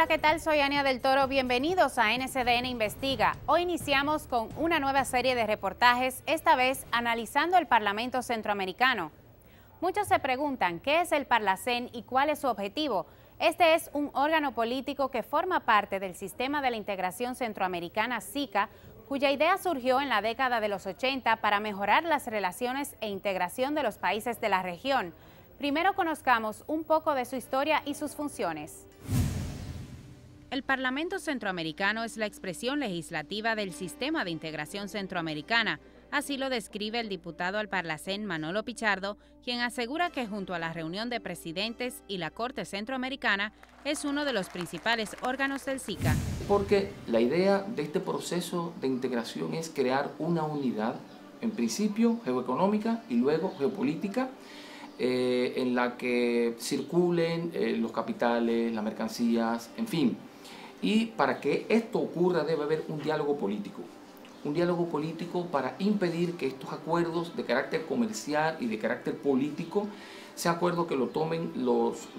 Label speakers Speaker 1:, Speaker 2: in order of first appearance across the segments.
Speaker 1: Hola, ¿qué tal? Soy Ania del Toro. Bienvenidos a NCDN Investiga. Hoy iniciamos con una nueva serie de reportajes, esta vez analizando el Parlamento Centroamericano. Muchos se preguntan qué es el Parlacén y cuál es su objetivo. Este es un órgano político que forma parte del Sistema de la Integración Centroamericana SICA, cuya idea surgió en la década de los 80 para mejorar las relaciones e integración de los países de la región. Primero conozcamos un poco de su historia y sus funciones. El Parlamento Centroamericano es la expresión legislativa del Sistema de Integración Centroamericana. Así lo describe el diputado al Parlacén Manolo Pichardo, quien asegura que junto a la reunión de presidentes y la Corte Centroamericana es uno de los principales órganos del SICA.
Speaker 2: Porque la idea de este proceso de integración es crear una unidad, en principio geoeconómica y luego geopolítica, en la que circulen los capitales, las mercancías, en fin. Y para que esto ocurra debe haber un diálogo político para impedir que estos acuerdos de carácter comercial y de carácter político sean acuerdos que lo tomen los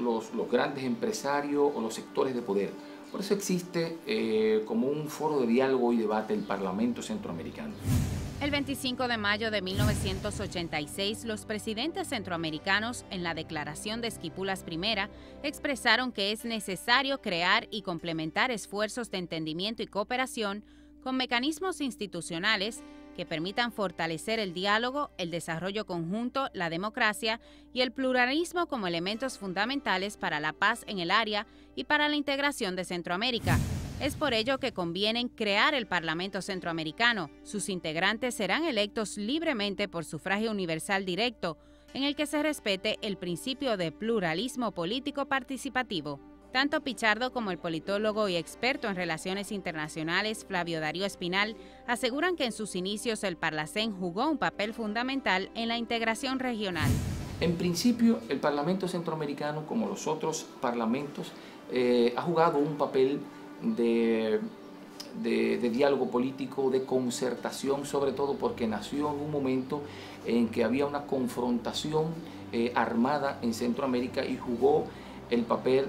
Speaker 2: grandes empresarios o los sectores de poder. Por eso existe como un foro de diálogo y debate el Parlamento Centroamericano.
Speaker 1: El 25 de mayo de 1986, los presidentes centroamericanos, en la Declaración de Esquipulas I, expresaron que es necesario crear y complementar esfuerzos de entendimiento y cooperación con mecanismos institucionales que permitan fortalecer el diálogo, el desarrollo conjunto, la democracia y el pluralismo como elementos fundamentales para la paz en el área y para la integración de Centroamérica. Es por ello que conviene crear el Parlamento Centroamericano. Sus integrantes serán electos libremente por sufragio universal directo, en el que se respete el principio de pluralismo político participativo. Tanto Pichardo como el politólogo y experto en relaciones internacionales Flavio Darío Espinal aseguran que en sus inicios el Parlacén jugó un papel fundamental en la integración regional.
Speaker 2: En principio, el Parlamento Centroamericano, como los otros parlamentos, ha jugado un papel de diálogo político, de concertación, sobre todo porque nació en un momento en que había una confrontación armada en Centroamérica y jugó un papel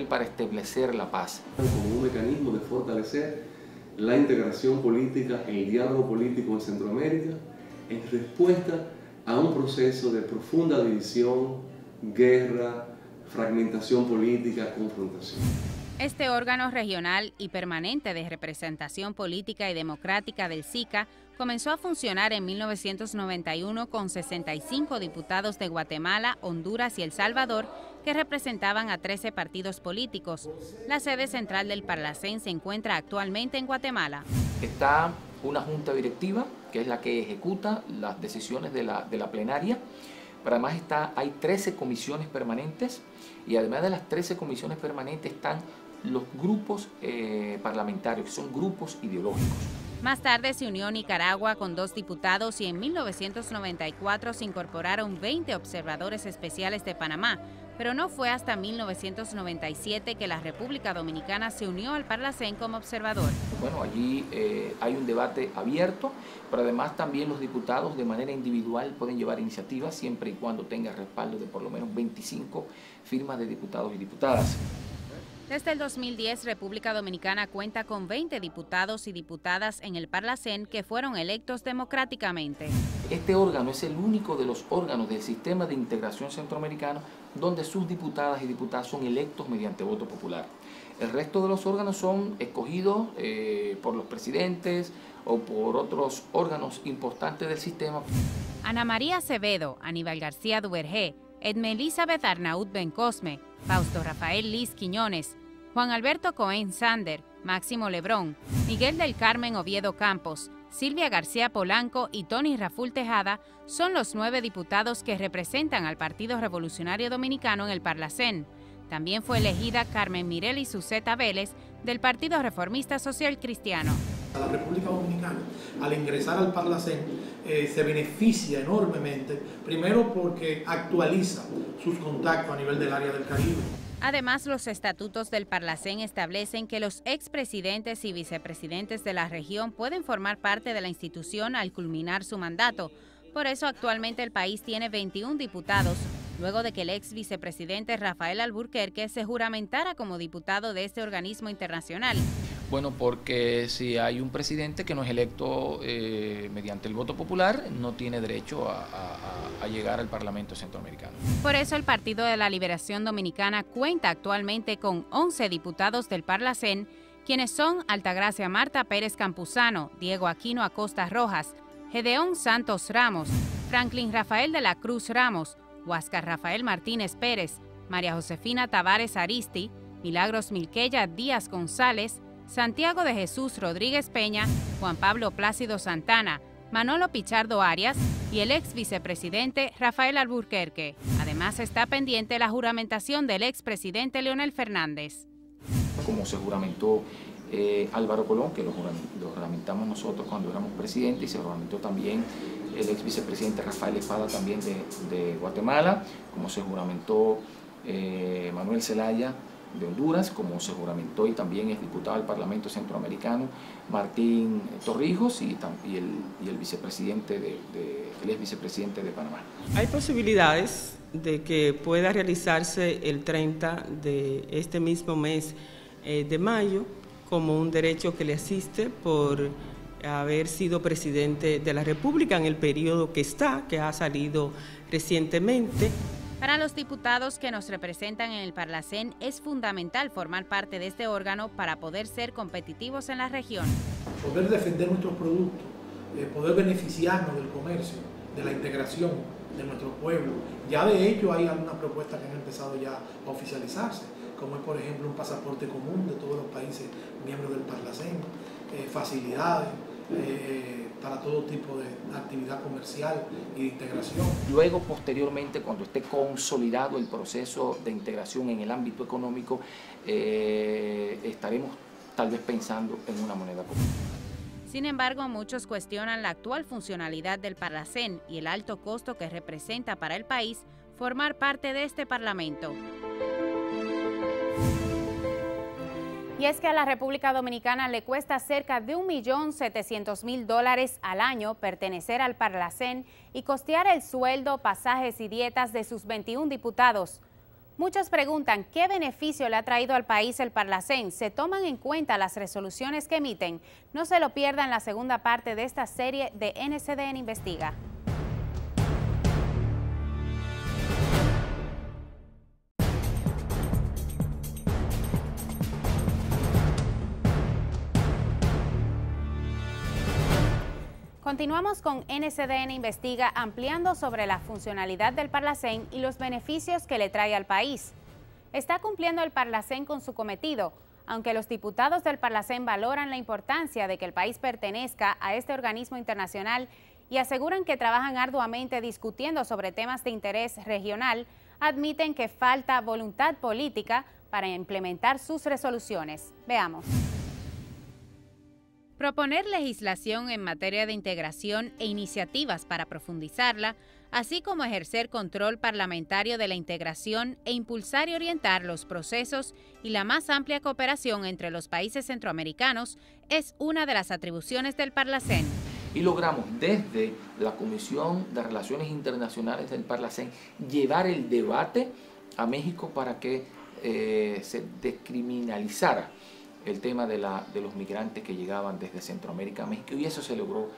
Speaker 2: para establecer la paz.
Speaker 3: Como un mecanismo de fortalecer la integración política, el diálogo político en Centroamérica, en respuesta a un proceso de profunda división, guerra, fragmentación política, confrontación.
Speaker 1: Este órgano regional y permanente de representación política y democrática del SICA comenzó a funcionar en 1991 con 65 diputados de Guatemala, Honduras y El Salvador que representaban a 13 partidos políticos. La sede central del Parlacén se encuentra actualmente en Guatemala.
Speaker 2: Está una junta directiva, que es la que ejecuta las decisiones de la plenaria, pero además hay 13 comisiones permanentes y además de las 13 comisiones permanentes están los grupos parlamentarios, que son grupos ideológicos.
Speaker 1: Más tarde se unió Nicaragua con 2 diputados y en 1994 se incorporaron 20 observadores especiales de Panamá, pero no fue hasta 1997 que la República Dominicana se unió al Parlacén como observador.
Speaker 2: Bueno, allí hay un debate abierto, pero además también los diputados de manera individual pueden llevar iniciativas siempre y cuando tenga respaldo de por lo menos 25 firmas de diputados y diputadas.
Speaker 1: Desde el 2010, República Dominicana cuenta con 20 diputados y diputadas en el Parlacén que fueron electos democráticamente.
Speaker 2: Este órgano es el único de los órganos del Sistema de Integración Centroamericano donde sus diputadas y diputados son electos mediante voto popular. El resto de los órganos son escogidos por los presidentes o por otros órganos importantes del sistema.
Speaker 1: Ana María Acevedo, Aníbal García Duvergé, Edme Elizabeth Arnaud Bencosme, Fausto Rafael Liz Quiñones, Juan Alberto Cohen Sander, Máximo Lebrón, Miguel del Carmen Oviedo Campos, Silvia García Polanco y Tony Raful Tejada son los 9 diputados que representan al Partido Revolucionario Dominicano en el Parlacén. También fue elegida Carmen Mireli Suceta Vélez del Partido Reformista Social Cristiano.
Speaker 4: La República Dominicana, al ingresar al Parlacén, se beneficia enormemente, primero porque actualiza sus contactos a nivel del área del Caribe.
Speaker 1: Además, los estatutos del Parlacén establecen que los expresidentes y vicepresidentes de la región pueden formar parte de la institución al culminar su mandato. Por eso, actualmente el país tiene 21 diputados, luego de que el ex vicepresidente Rafael Alburquerque se juramentara como diputado de este organismo internacional.
Speaker 2: Bueno, porque si hay un presidente que no es electo mediante el voto popular, no tiene derecho a llegar al Parlamento Centroamericano.
Speaker 1: Por eso el Partido de la Liberación Dominicana cuenta actualmente con 11 diputados del Parlacén, quienes son Altagracia Marta Pérez Campuzano, Diego Aquino Acosta Rojas, Gedeón Santos Ramos, Franklin Rafael de la Cruz Ramos, Huáscar Rafael Martínez Pérez, María Josefina Tavares Aristi, Milagros Milqueya Díaz González, Santiago de Jesús Rodríguez Peña, Juan Pablo Plácido Santana, Manolo Pichardo Arias y el ex vicepresidente Rafael Alburquerque. Además está pendiente la juramentación del expresidente Leonel Fernández.
Speaker 2: Como se juramentó Álvaro Colón, que lo juramentamos nosotros cuando éramos presidentes, y se juramentó también el ex vicepresidente Rafael Espada también de Guatemala, como se juramentó Manuel Zelaya de Honduras, como se juramentó y también es diputado del Parlamento Centroamericano Martín Torrijos y el vicepresidente el ex vicepresidente de Panamá.
Speaker 5: Hay posibilidades de que pueda realizarse el 30 de este mismo mes de mayo como un derecho que le asiste por haber sido presidente de la República en el periodo que ha salido recientemente.
Speaker 1: Para los diputados que nos representan en el Parlacén es fundamental formar parte de este órgano para poder ser competitivos en la región.
Speaker 4: Poder defender nuestros productos, poder beneficiarnos del comercio, de la integración de nuestro pueblo. Ya de hecho hay algunas propuestas que han empezado ya a oficializarse, como es por ejemplo un pasaporte común de todos los países miembros del Parlacén, facilidades para todo tipo de actividad comercial y de integración.
Speaker 2: Luego, posteriormente, cuando esté consolidado el proceso de integración en el ámbito económico, estaremos tal vez pensando en una moneda común.
Speaker 1: Sin embargo, muchos cuestionan la actual funcionalidad del Parlacén y el alto costo que representa para el país formar parte de este Parlamento. Y es que a la República Dominicana le cuesta cerca de $1.700.000 al año pertenecer al Parlacén y costear el sueldo, pasajes y dietas de sus 21 diputados. Muchos preguntan qué beneficio le ha traído al país el Parlacén. ¿Se toman en cuenta las resoluciones que emiten? No se lo pierdan la segunda parte de esta serie de NCDN Investiga. Continuamos con NCDN Investiga ampliando sobre la funcionalidad del Parlacén y los beneficios que le trae al país. Está cumpliendo el Parlacén con su cometido, aunque los diputados del Parlacén valoran la importancia de que el país pertenezca a este organismo internacional y aseguran que trabajan arduamente discutiendo sobre temas de interés regional, admiten que falta voluntad política para implementar sus resoluciones. Veamos. Proponer legislación en materia de integración e iniciativas para profundizarla, así como ejercer control parlamentario de la integración e impulsar y orientar los procesos y la más amplia cooperación entre los países centroamericanos, es una de las atribuciones del Parlacén.
Speaker 2: Y logramos desde la Comisión de Relaciones Internacionales del Parlacén llevar el debate a México para que se descriminalizara el tema de los migrantes que llegaban desde Centroamérica a México, y eso se logró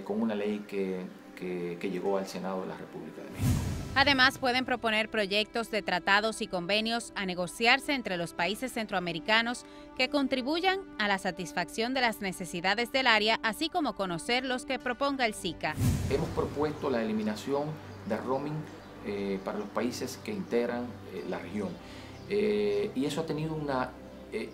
Speaker 2: con una ley que llegó al Senado de la República de México.
Speaker 1: Además, pueden proponer proyectos de tratados y convenios a negociarse entre los países centroamericanos que contribuyan a la satisfacción de las necesidades del área, así como conocer los que proponga el SICA.
Speaker 2: Hemos propuesto la eliminación de roaming para los países que integran la región, y eso ha tenido una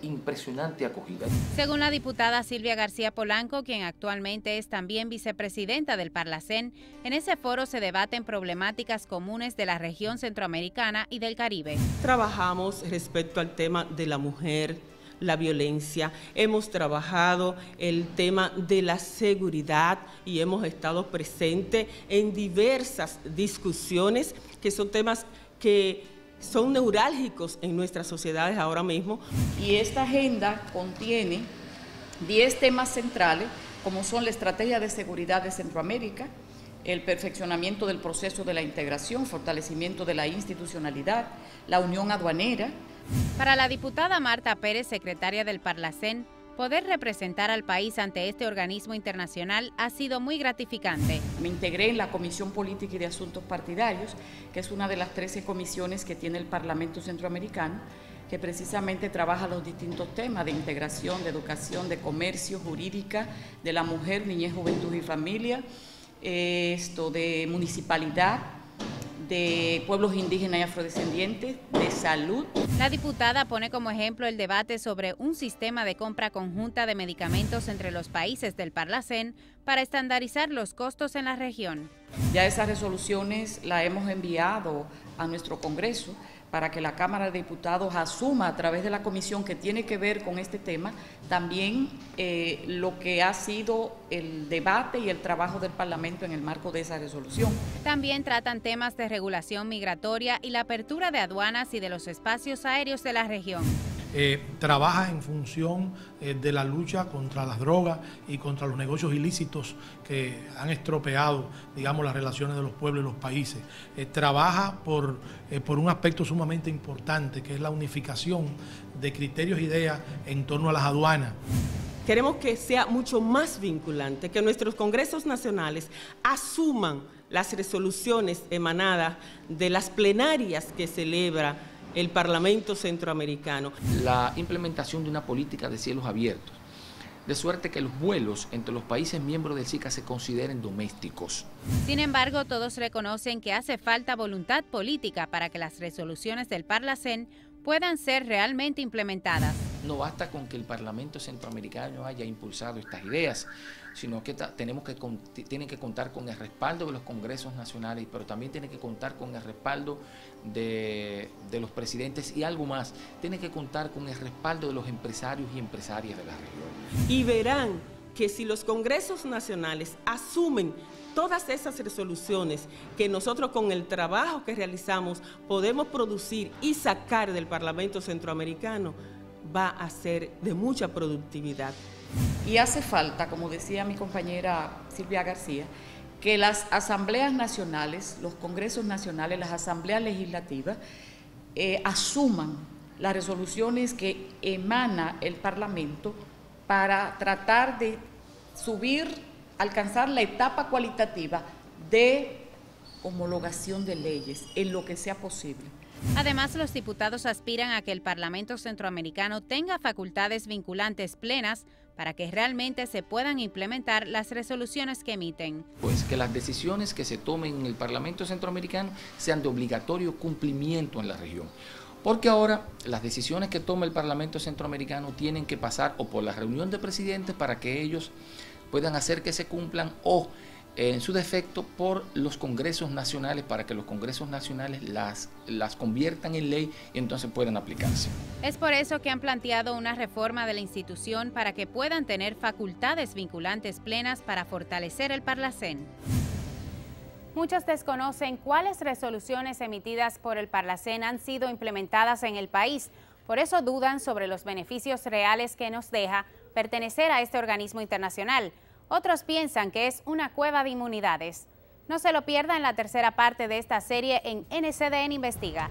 Speaker 2: impresionante acogida.
Speaker 1: Según la diputada Silvia García Polanco, quien actualmente es también vicepresidenta del Parlacén, en ese foro se debaten problemáticas comunes de la región centroamericana y del Caribe.
Speaker 5: Trabajamos respecto al tema de la mujer, la violencia, hemos trabajado el tema de la seguridad y hemos estado presentes en diversas discusiones que son temas que son neurálgicos en nuestras sociedades ahora mismo.
Speaker 6: Y esta agenda contiene 10 temas centrales, como son la estrategia de seguridad de Centroamérica, el perfeccionamiento del proceso de la integración, fortalecimiento de la institucionalidad, la unión aduanera.
Speaker 1: Para la diputada Marta Pérez, secretaria del Parlacén, poder representar al país ante este organismo internacional ha sido muy gratificante.
Speaker 6: Me integré en la Comisión Política y de Asuntos Partidarios, que es una de las 13 comisiones que tiene el Parlamento Centroamericano, que precisamente trabaja los distintos temas de integración, de educación, de comercio, jurídica, de la mujer, niñez, juventud y familia, de municipalidad, de pueblos indígenas y afrodescendientes, de salud.
Speaker 1: La diputada pone como ejemplo el debate sobre un sistema de compra conjunta de medicamentos entre los países del Parlacén para estandarizar los costos en la región.
Speaker 6: Ya esas resoluciones las hemos enviado a nuestro Congreso para que la Cámara de Diputados asuma a través de la comisión que tiene que ver con este tema también lo que ha sido el debate y el trabajo del Parlamento en el marco de esa resolución.
Speaker 1: También tratan temas de regulación migratoria y la apertura de aduanas y de los espacios aéreos de la región.
Speaker 4: Trabaja en función de la lucha contra las drogas y contra los negocios ilícitos que han estropeado, digamos, las relaciones de los pueblos y los países. Trabaja por un aspecto sumamente importante, que es la unificación de criterios e ideas en torno a las aduanas.
Speaker 5: Queremos que sea mucho más vinculante, que nuestros congresos nacionales asuman las resoluciones emanadas de las plenarias que celebra el Parlamento Centroamericano.
Speaker 2: La implementación de una política de cielos abiertos, de suerte que los vuelos entre los países miembros del SICA se consideren domésticos.
Speaker 1: Sin embargo, todos reconocen que hace falta voluntad política para que las resoluciones del Parlacén puedan ser realmente implementadas.
Speaker 2: No basta con que el Parlamento Centroamericano haya impulsado estas ideas, sino que tienen que contar con el respaldo de los congresos nacionales, pero también tienen que contar con el respaldo de los presidentes y algo más, tienen que contar con el respaldo de los empresarios y empresarias de la región.
Speaker 5: Y verán que si los congresos nacionales asumen todas esas resoluciones que nosotros con el trabajo que realizamos podemos producir y sacar del Parlamento Centroamericano, va a ser de mucha productividad.
Speaker 6: Y hace falta, como decía mi compañera Silvia García, que las asambleas nacionales, los congresos nacionales, las asambleas legislativas, asuman las resoluciones que emana el Parlamento para tratar de alcanzar la etapa cualitativa de homologación de leyes en lo que sea posible.
Speaker 1: Además, los diputados aspiran a que el Parlamento Centroamericano tenga facultades vinculantes plenas para que realmente se puedan implementar las resoluciones que emiten.
Speaker 2: Pues que las decisiones que se tomen en el Parlamento Centroamericano sean de obligatorio cumplimiento en la región. Porque ahora las decisiones que toma el Parlamento Centroamericano tienen que pasar o por la reunión de presidentes para que ellos puedan hacer que se cumplan o en su defecto por los congresos nacionales para que los congresos nacionales las conviertan en ley y entonces puedan aplicarse.
Speaker 1: Es por eso que han planteado una reforma de la institución para que puedan tener facultades vinculantes plenas para fortalecer el Parlacén. Muchos desconocen cuáles resoluciones emitidas por el Parlacén han sido implementadas en el país. Por eso dudan sobre los beneficios reales que nos deja pertenecer a este organismo internacional. Otros piensan que es una cueva de inmunidades. No se lo pierda en la tercera parte de esta serie en NCDN Investiga.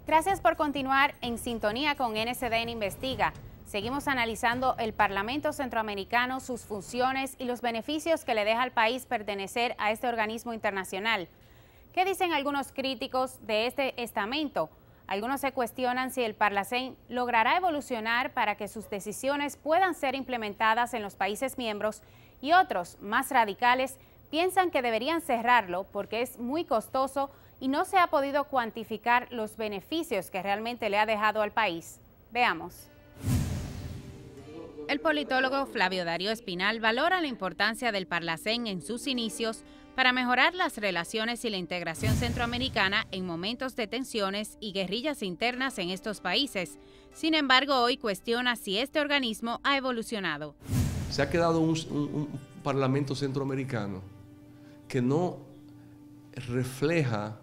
Speaker 1: Gracias por continuar en sintonía con NCDN Investiga. Seguimos analizando el Parlamento Centroamericano, sus funciones y los beneficios que le deja al país pertenecer a este organismo internacional. ¿Qué dicen algunos críticos de este estamento? Algunos se cuestionan si el Parlacén logrará evolucionar para que sus decisiones puedan ser implementadas en los países miembros y otros, más radicales, piensan que deberían cerrarlo porque es muy costoso y no se ha podido cuantificar los beneficios que realmente le ha dejado al país. Veamos. El politólogo Flavio Darío Espinal valora la importancia del Parlacén en sus inicios para mejorar las relaciones y la integración centroamericana en momentos de tensiones y guerrillas internas en estos países. Sin embargo, hoy cuestiona si este organismo ha evolucionado.
Speaker 3: Se ha quedado un Parlamento Centroamericano que no refleja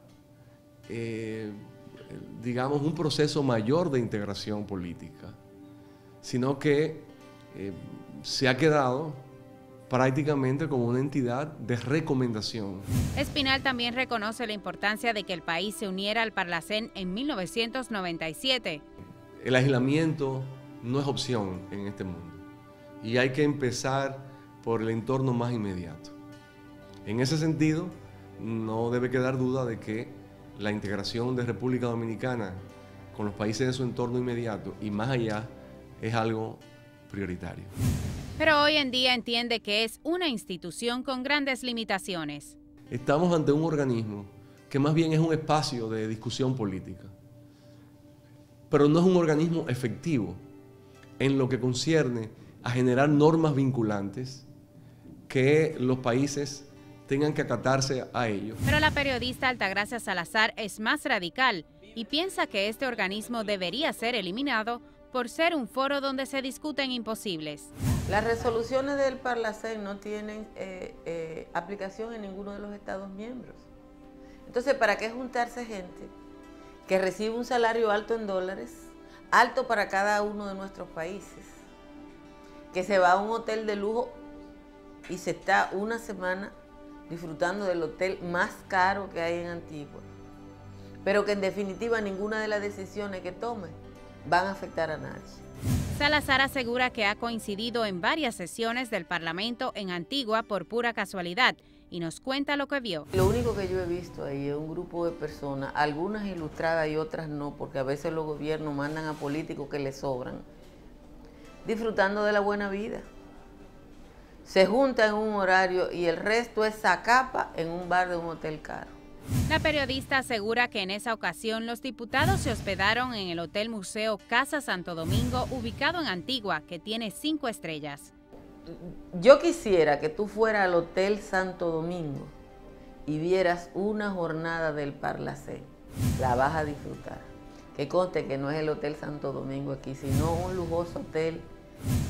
Speaker 3: digamos, un proceso mayor de integración política, sino que se ha quedado prácticamente como una entidad de recomendación.
Speaker 1: Espinal también reconoce la importancia de que el país se uniera al Parlacén en 1997.
Speaker 3: El aislamiento no es opción en este mundo y hay que empezar por el entorno más inmediato. En ese sentido, no debe quedar duda de que la integración de República Dominicana con los países de su entorno inmediato y más allá es algo prioritario.
Speaker 1: Pero hoy en día entiende que es una institución con grandes limitaciones.
Speaker 3: Estamos ante un organismo que más bien es un espacio de discusión política, pero no es un organismo efectivo en lo que concierne a generar normas vinculantes que los países tengan que acatarse a ello.
Speaker 1: Pero la periodista Altagracia Salazar es más radical y piensa que este organismo debería ser eliminado por ser un foro donde se discuten imposibles.
Speaker 7: Las resoluciones del Parlacén no tienen aplicación en ninguno de los Estados miembros. Entonces, ¿para qué juntarse gente que recibe un salario alto en dólares, alto para cada uno de nuestros países, que se va a un hotel de lujo y se está una semana disfrutando del hotel más caro que hay en Antigua, pero que en definitiva ninguna de las decisiones que tome van a afectar a nadie?
Speaker 1: Salazar asegura que ha coincidido en varias sesiones del Parlamento en Antigua por pura casualidad y nos cuenta lo que vio.
Speaker 7: Lo único que yo he visto ahí es un grupo de personas, algunas ilustradas y otras no, porque a veces los gobiernos mandan a políticos que les sobran, disfrutando de la buena vida. Se juntan en un horario y el resto es zacapa en un bar de un hotel caro.
Speaker 1: La periodista asegura que en esa ocasión los diputados se hospedaron en el Hotel Museo Casa Santo Domingo, ubicado en Antigua, que tiene 5 estrellas.
Speaker 7: Yo quisiera que tú fueras al Hotel Santo Domingo y vieras una jornada del Parlacén. La vas a disfrutar. Que conste que no es el Hotel Santo Domingo aquí, sino un lujoso hotel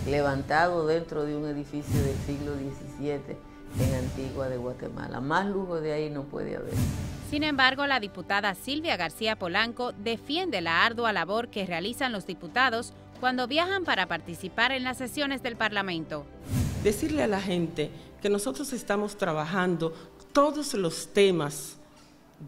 Speaker 7: levantado dentro de un edificio del siglo XVII en Antigua de Guatemala. Más lujo de ahí no puede haber.
Speaker 1: Sin embargo, la diputada Silvia García Polanco defiende la ardua labor que realizan los diputados cuando viajan para participar en las sesiones del Parlamento.
Speaker 5: Decirle a la gente que nosotros estamos trabajando todos los temas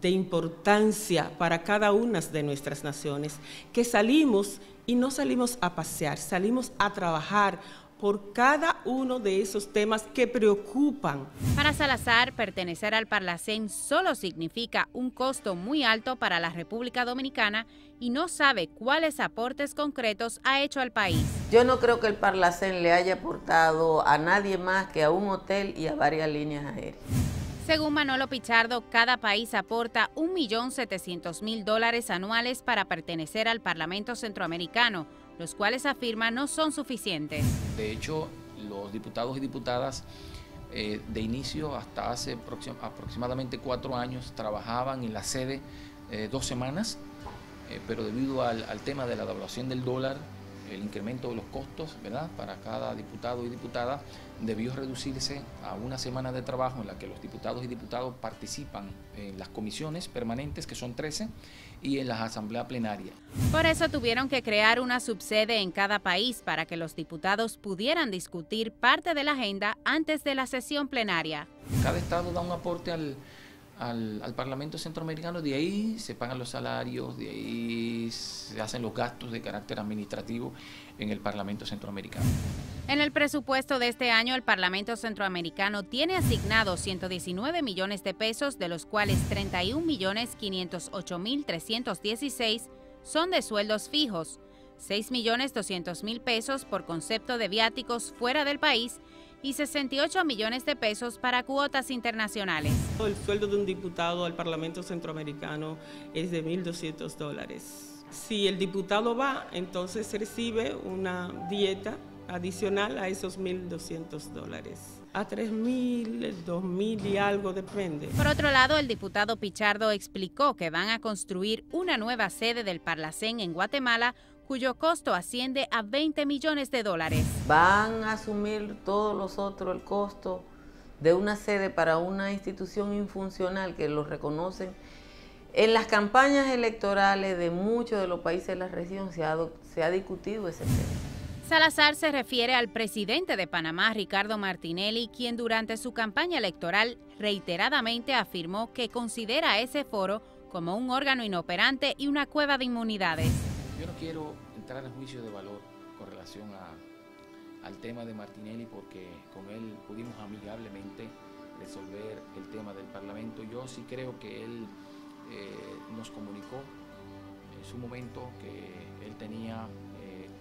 Speaker 5: de importancia para cada una de nuestras naciones, que salimos y no salimos a pasear, salimos a trabajar por cada uno de esos temas que preocupan.
Speaker 1: Para Salazar, pertenecer al Parlacén solo significa un costo muy alto para la República Dominicana y no sabe cuáles aportes concretos ha hecho al país.
Speaker 7: Yo no creo que el Parlacén le haya aportado a nadie más que a un hotel y a varias líneas aéreas.
Speaker 1: Según Manolo Pichardo, cada país aporta $1.700.000 anuales para pertenecer al Parlamento Centroamericano, los cuales afirma no son suficientes.
Speaker 2: De hecho, los diputados y diputadas de inicio hasta hace aproximadamente 4 años trabajaban en la sede 2 semanas, pero debido al tema de la devaluación del dólar, el incremento de los costos, ¿verdad?, para cada diputado y diputada debió reducirse a 1 semana de trabajo en la que los diputados y diputadas participan en las comisiones permanentes, que son 13, y en las asambleas plenarias.
Speaker 1: Por eso tuvieron que crear una subsede en cada país para que los diputados pudieran discutir parte de la agenda antes de la sesión plenaria.
Speaker 2: Cada estado da un aporte al Parlamento Centroamericano, de ahí se pagan los salarios, de ahí se hacen los gastos de carácter administrativo en el Parlamento Centroamericano.
Speaker 1: En el presupuesto de este año, el Parlamento Centroamericano tiene asignados 119 millones de pesos, de los cuales 31.508.316 son de sueldos fijos, 6.200.000 pesos por concepto de viáticos fuera del país y 68 millones de pesos para cuotas internacionales.
Speaker 5: El sueldo de un diputado al Parlamento Centroamericano es de $1.200. Si el diputado va, entonces recibe una dieta adicional a esos $1.200. A $3.000, $2.000 y algo, depende.
Speaker 1: Por otro lado, el diputado Pichardo explicó que van a construir una nueva sede del Parlacén en Guatemala, cuyo costo asciende a $20 millones.
Speaker 7: Van a asumir todos los otros el costo de una sede para una institución infuncional que lo reconocen En las campañas electorales de muchos de los países de la región se ha discutido ese tema.
Speaker 1: Salazar se refiere al presidente de Panamá, Ricardo Martinelli, quien durante su campaña electoral reiteradamente afirmó que considera ese foro como un órgano inoperante y una cueva de inmunidades.
Speaker 2: Yo no quiero entrar en juicio de valor con relación al tema de Martinelli, porque con él pudimos amigablemente resolver el tema del Parlamento. Yo sí creo que él nos comunicó en su momento que él tenía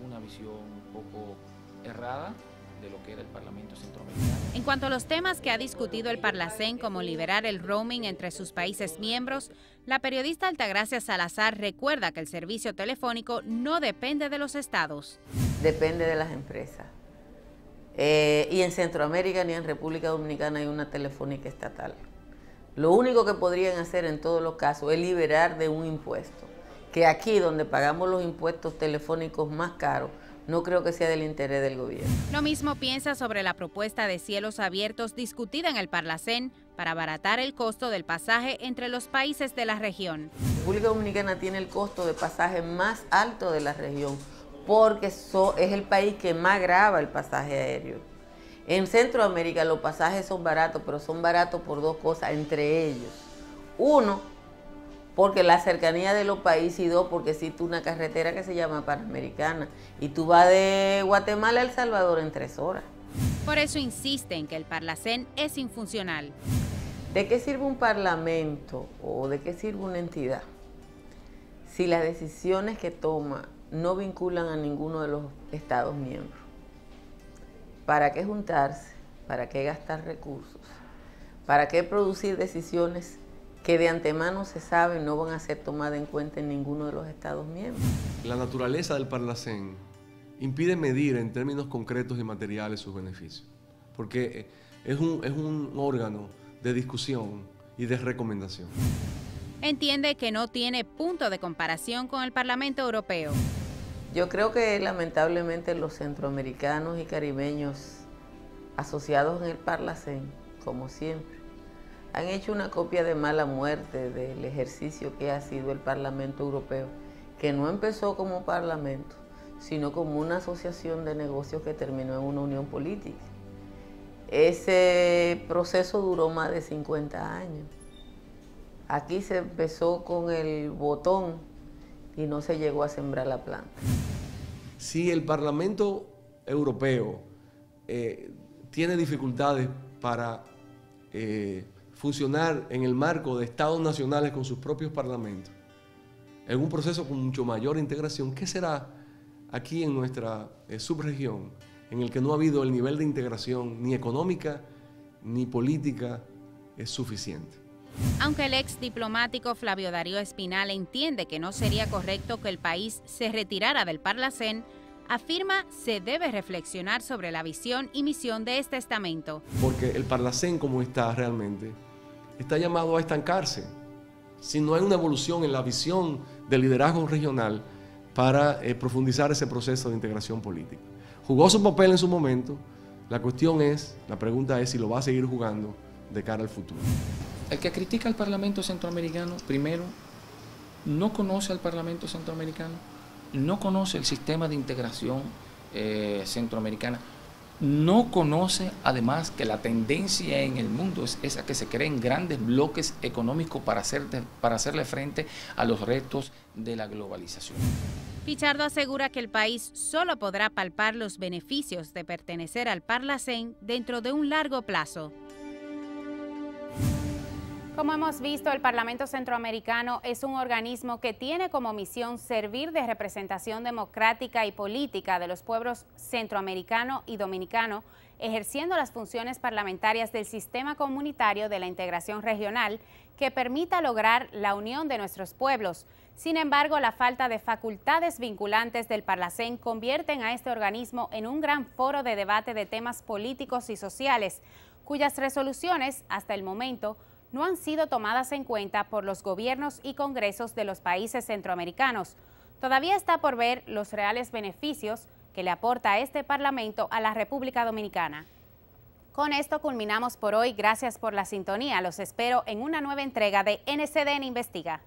Speaker 2: una visión un poco errada de lo que era el Parlamento Centroamericano.
Speaker 1: En cuanto a los temas que ha discutido el Parlacén, como liberar el roaming entre sus países miembros, la periodista Altagracia Salazar recuerda que el servicio telefónico no depende de los estados.
Speaker 7: Depende de las empresas. Y en Centroamérica ni en República Dominicana hay una telefónica estatal. Lo único que podrían hacer en todos los casos es liberar de un impuesto, que aquí donde pagamos los impuestos telefónicos más caros, no creo que sea del interés del gobierno.
Speaker 1: Lo mismo piensa sobre la propuesta de cielos abiertos discutida en el Parlacén para abaratar el costo del pasaje entre los países de la región.
Speaker 7: República Dominicana tiene el costo de pasaje más alto de la región, porque es el país que más grava el pasaje aéreo. En Centroamérica los pasajes son baratos, pero son baratos por dos cosas, entre ellos. Uno, porque la cercanía de los países, y dos, porque existe una carretera que se llama Panamericana, y tú vas de Guatemala a El Salvador en 3 horas.
Speaker 1: Por eso insiste en que el Parlacén es infuncional.
Speaker 7: ¿De qué sirve un parlamento o de qué sirve una entidad si las decisiones que toma no vinculan a ninguno de los estados miembros? ¿Para qué juntarse? ¿Para qué gastar recursos? ¿Para qué producir decisiones que de antemano se saben no van a ser tomadas en cuenta en ninguno de los estados miembros?
Speaker 3: La naturaleza del Parlacén impide medir en términos concretos y materiales sus beneficios, porque es un órgano de discusión y de recomendación.
Speaker 1: Entiende que no tiene punto de comparación con el Parlamento Europeo.
Speaker 7: Yo creo que lamentablemente los centroamericanos y caribeños asociados en el Parlacén, como siempre, han hecho una copia de mala muerte del ejercicio que ha sido el Parlamento Europeo, que no empezó como parlamento, sino como una asociación de negocios que terminó en una unión política. Ese proceso duró más de 50 años. Aquí se empezó con el botón y no se llegó a sembrar la planta.
Speaker 3: Si el Parlamento Europeo tiene dificultades para funcionar en el marco de estados nacionales con sus propios parlamentos, en un proceso con mucho mayor integración, ¿qué será aquí en nuestra subregión, en el que no ha habido el nivel de integración ni económica ni política suficiente?
Speaker 1: Aunque el ex diplomático Flavio Darío Espinal entiende que no sería correcto que el país se retirara del Parlacén, afirma se debe reflexionar sobre la visión y misión de este estamento.
Speaker 3: Porque el Parlacén, como está realmente, está llamado a estancarse. Si no hay una evolución en la visión del liderazgo regional para profundizar ese proceso de integración política. Jugó su papel en su momento, la pregunta es si lo va a seguir jugando de cara al futuro.
Speaker 2: El que critica al Parlamento Centroamericano, primero, no conoce al Parlamento Centroamericano, no conoce el sistema de integración centroamericana, no conoce además que la tendencia en el mundo es a que se creen grandes bloques económicos para hacerle frente a los retos de la globalización.
Speaker 1: Pichardo asegura que el país solo podrá palpar los beneficios de pertenecer al Parlacén dentro de un largo plazo. Como hemos visto, el Parlamento Centroamericano es un organismo que tiene como misión servir de representación democrática y política de los pueblos centroamericano y dominicano, ejerciendo las funciones parlamentarias del sistema comunitario de la integración regional que permita lograr la unión de nuestros pueblos. Sin embargo, la falta de facultades vinculantes del Parlacén convierten a este organismo en un gran foro de debate de temas políticos y sociales, cuyas resoluciones, hasta el momento, no han sido tomadas en cuenta por los gobiernos y congresos de los países centroamericanos. Todavía está por ver los reales beneficios que le aporta este Parlamento a la República Dominicana. Con esto culminamos por hoy. Gracias por la sintonía. Los espero en una nueva entrega de NCDN Investiga.